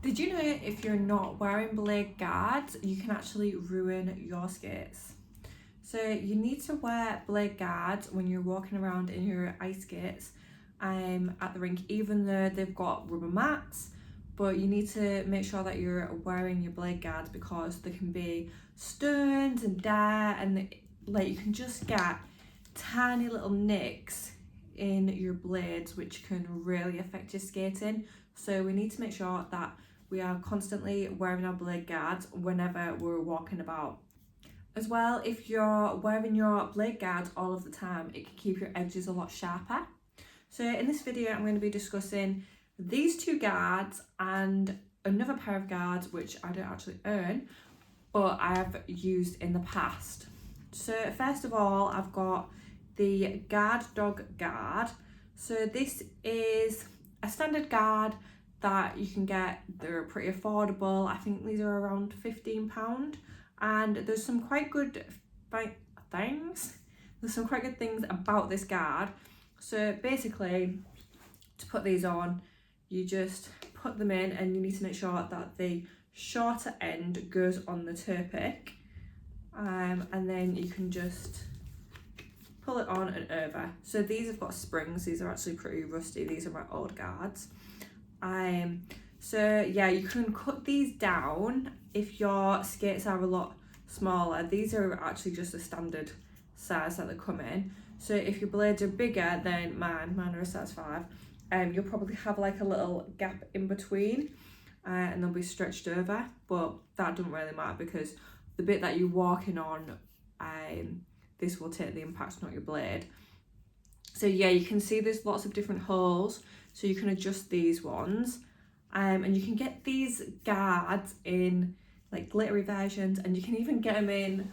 Did you know if you're not wearing blade guards, you can actually ruin your skates? So you need to wear blade guards when you're walking around in your ice skates at the rink, even though they've got rubber mats. But you need to make sure that you're wearing your blade guards because there can be stones and dirt, and like you can just get tiny little nicks in your blades which can really affect your skating. So we need to make sure that we are constantly wearing our blade guards whenever we're walking about. As well, if you're wearing your blade guards all of the time, it can keep your edges a lot sharper. So in this video, I'm going to be discussing these two guards and another pair of guards which I don't actually own, but I have used in the past. So first of all, I've got the Guard Dog guard. So this is a standard guard that you can get. They're pretty affordable. I think these are around £15, and there's some quite good things. There's some quite good things about this guard. So basically, to put these on, you just put them in, and you need to make sure that the shorter end goes on the toe pick, and then you can just pull it on and over. So these have got springs. These are actually pretty rusty. These are my old guards. So yeah, you can cut these down if your skates are a lot smaller. These are actually just a standard size that they come in. So if your blades are bigger than mine are a size 5, you'll probably have like a little gap in between, and they'll be stretched over, but that doesn't really matter because the bit that you're walking on, this will take the impact, not your blade. So yeah, you can see there's lots of different holes, so you can adjust these ones, and you can get these guards in like glittery versions, and you can even get them in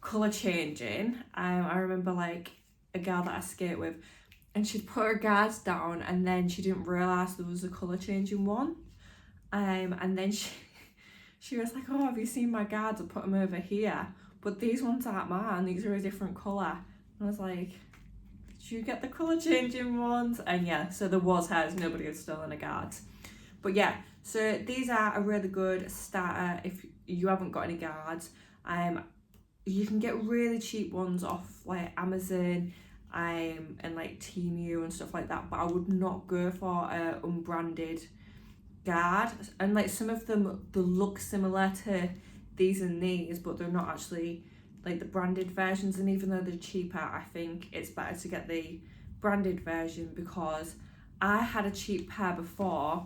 colour changing. I remember like a girl that I skate with, and she'd put her guards down and then she didn't realise there was a colour changing one, and then she was like, oh, have you seen my guards? I put them over here, but these ones aren't mine, these are a different colour. And I was like, did you get the colour changing ones? And yeah, so there was hers, nobody had stolen her guards. But yeah, so these are a really good starter if you haven't got any guards. You can get really cheap ones off like Amazon and like Temu and stuff like that, but I would not go for a unbranded guard. And like some of them, they look similar to these and these, but they're not actually like the branded versions. And even though they're cheaper, I think it's better to get the branded version, because I had a cheap pair before,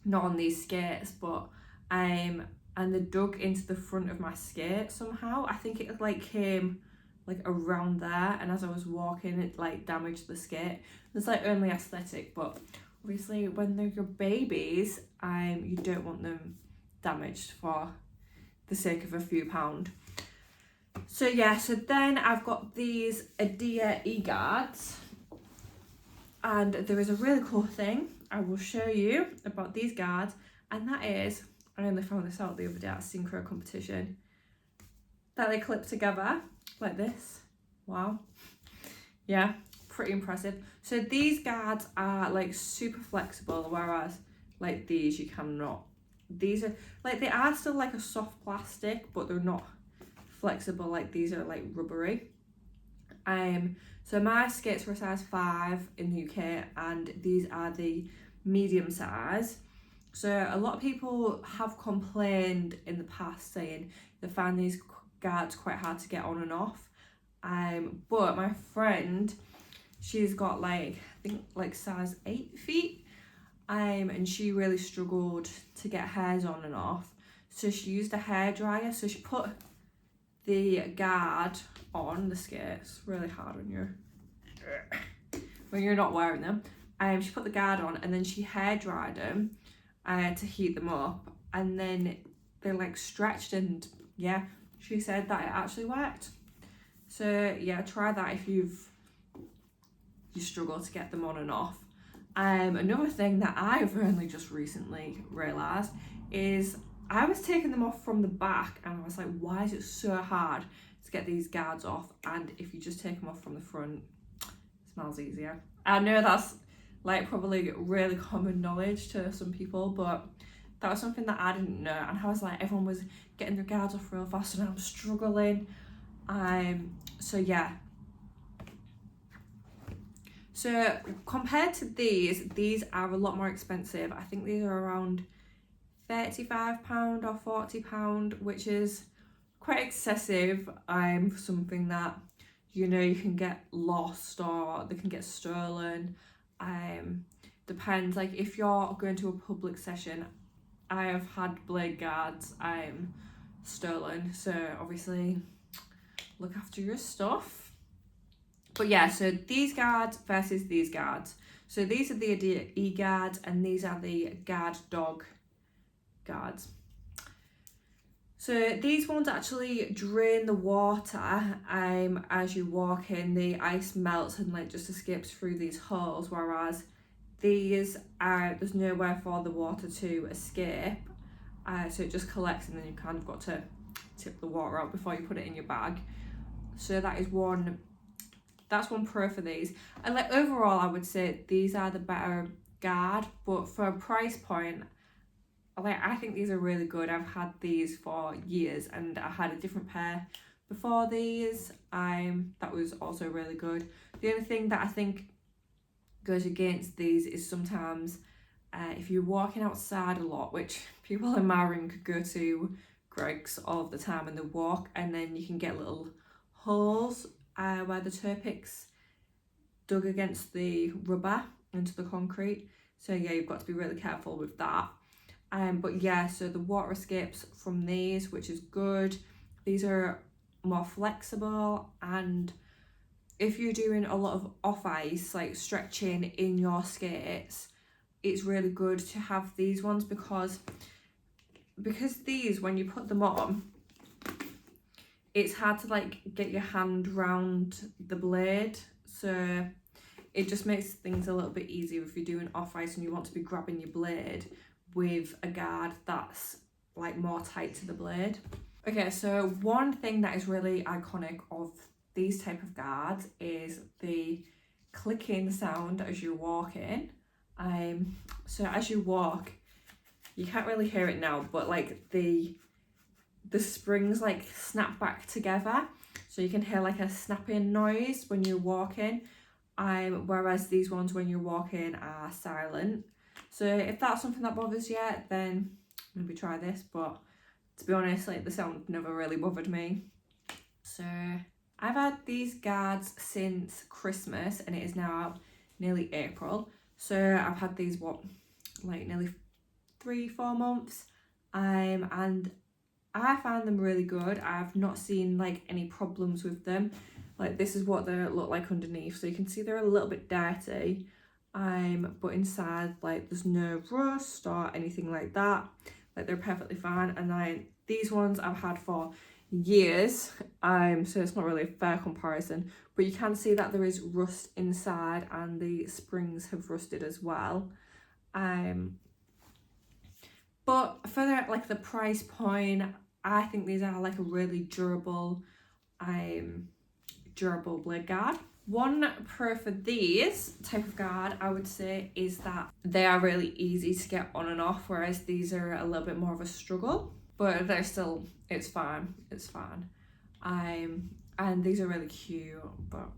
not on these skates, but and they dug into the front of my skate somehow. I think it like came like around there, and as I was walking it like damaged the skate. It's like only aesthetic, but obviously when they're your babies, you don't want them damaged for the sake of a few pound. So yeah, so then I've got these Adia e-guards, and there is a really cool thing I will show you about these guards, and that is, I only found this out the other day at a synchro competition, that they clip together like this. Wow. Yeah, pretty impressive. So these guards are like super flexible, whereas like these you cannot. These are like, they are still like a soft plastic, but they're not flexible. Like these are like rubbery. So my skates were a size 5 in the UK, and these are the medium size. So a lot of people have complained in the past saying they find these guards quite hard to get on and off. But my friend, she's got like, I think like size 8 feet, and she really struggled to get hers on and off. So she used a hairdryer. So she put the guard on the skates really hard when you're not wearing them. She put the guard on, and then she hair dried them to heat them up, and then they like stretched, and yeah, she said that it actually worked. So yeah, try that if you struggle to get them on and off. Another thing that I've only just recently realised is I was taking them off from the back, and I was like, why is it so hard to get these guards off? And if you just take them off from the front, it smells easier. I know that's like probably really common knowledge to some people, but That was something that I didn't know, and I was like, everyone was getting their guards off real fast and I'm struggling. So yeah. So compared to these are a lot more expensive. I think these are around £35 or £40, which is quite excessive. For something that, you know, you can get lost or they can get stolen. Depends, like if you're going to a public session, I have had blade guards stolen, so obviously look after your stuff. But yeah, so these guards versus these guards. So these are the e-guards and these are the guard dog guards. So these ones actually drain the water as you walk in. The ice melts and like just escapes through these holes, whereas these are, there's nowhere for the water to escape, so it just collects and then you kind of got to tip the water out before you put it in your bag. So that's one pro for these. And like overall I would say these are the better guard, but for a price point, like I think these are really good. I've had these for years and I had a different pair before these. That was also really good. The only thing that I think goes against these is sometimes if you're walking outside a lot, which people in my room could go to Greggs all the time and they walk, and then you can get little holes where the toe picks dug against the rubber into the concrete. So yeah, you've got to be really careful with that. But yeah, so the water escapes from these, which is good. These are more flexible, and if you're doing a lot of off ice, like stretching in your skates, it's really good to have these ones because these, when you put them on, it's hard to like get your hand round the blade, so it just makes things a little bit easier if you're doing off ice and you want to be grabbing your blade with a guard that's like more tight to the blade. Okay, so one thing that is really iconic of these type of guards is the clicking sound as you walk in. So as you walk, you can't really hear it now, but like the springs like snap back together, so you can hear like a snapping noise when you're walking. Whereas these ones when you're walking are silent. So if that's something that bothers you, then maybe try this, but to be honest, like the sound never really bothered me. So I've had these guards since Christmas and it is now nearly April. So I've had these, nearly 3-4 months. And I find them really good. I've not seen like any problems with them. Like this is what they look like underneath. So you can see they're a little bit dirty. But inside, like there's no rust or anything like that. Like they're perfectly fine. And then these ones I've had for years, so it's not really a fair comparison, but you can see that there is rust inside and the springs have rusted as well. But for the price point, I think these are like a really durable blade guard. One pro for these type of guard, I would say, is that they are really easy to get on and off, whereas these are a little bit more of a struggle, but they're still, it's fine. And these are really cute. But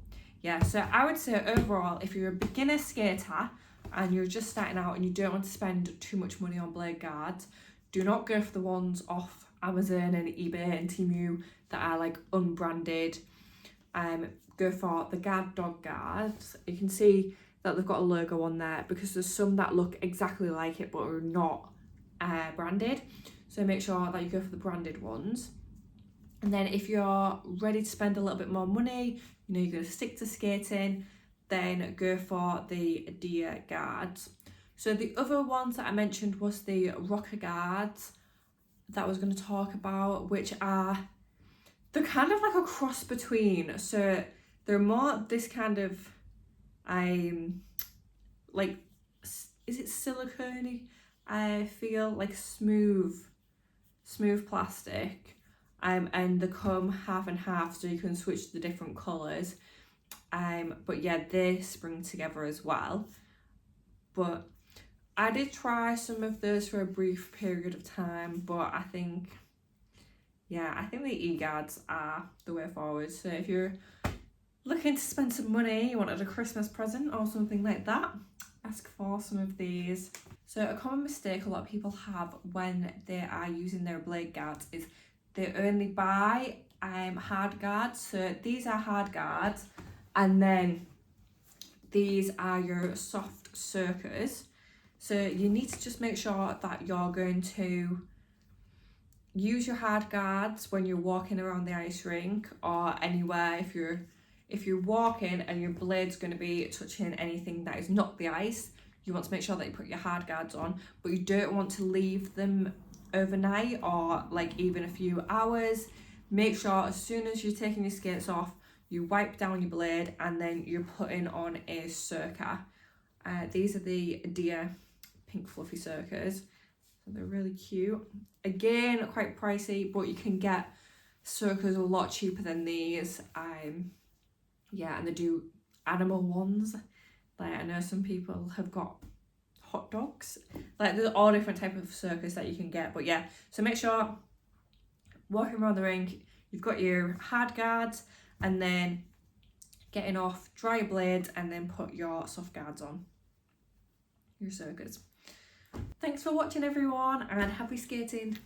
yeah, so I would say overall, if you're a beginner skater and you're just starting out and you don't want to spend too much money on blade guards, do not go for the ones off Amazon and eBay and Temu that are like unbranded. Go for the guard dog guards. You can see that they've got a logo on there because there's some that look exactly like it but are not branded. So make sure that you go for the branded ones. And then if you're ready to spend a little bit more money, you know, you're going to stick to skating, then go for the deer guards. So the other ones that I mentioned was the rocker guards that I was going to talk about, which are, they're kind of like a cross between, so they're more this kind of like, is it silicone-y? I feel like smooth plastic, and they come half and half, so you can switch the different colours. But yeah, they spring together as well. But I did try some of those for a brief period of time, but I think the e-guards are the way forward. So if you're looking to spend some money, you wanted a Christmas present or something like that, ask for some of these. So a common mistake a lot of people have when they are using their blade guards is they only buy hard guards. So these are hard guards, and then these are your soft circles. So you need to just make sure that you're going to use your hard guards when you're walking around the ice rink or anywhere. If you're walking and your blade's going to be touching anything that is not the ice, you want to make sure that you put your hard guards on, but you don't want to leave them overnight or like even a few hours. Make sure as soon as you're taking your skates off, you wipe down your blade and then you're putting on a circa. These are the Dia pink fluffy circas. So they're really cute. Again, quite pricey, but you can get circas a lot cheaper than these. Yeah, and they do animal ones. Like I know some people have got hot dogs. Like there's all different type of circus that you can get. But yeah, so make sure walking around the rink, you've got your hard guards, and then getting off, dry your blades, and then put your soft guards on. Your circus. Thanks for watching everyone, and happy skating.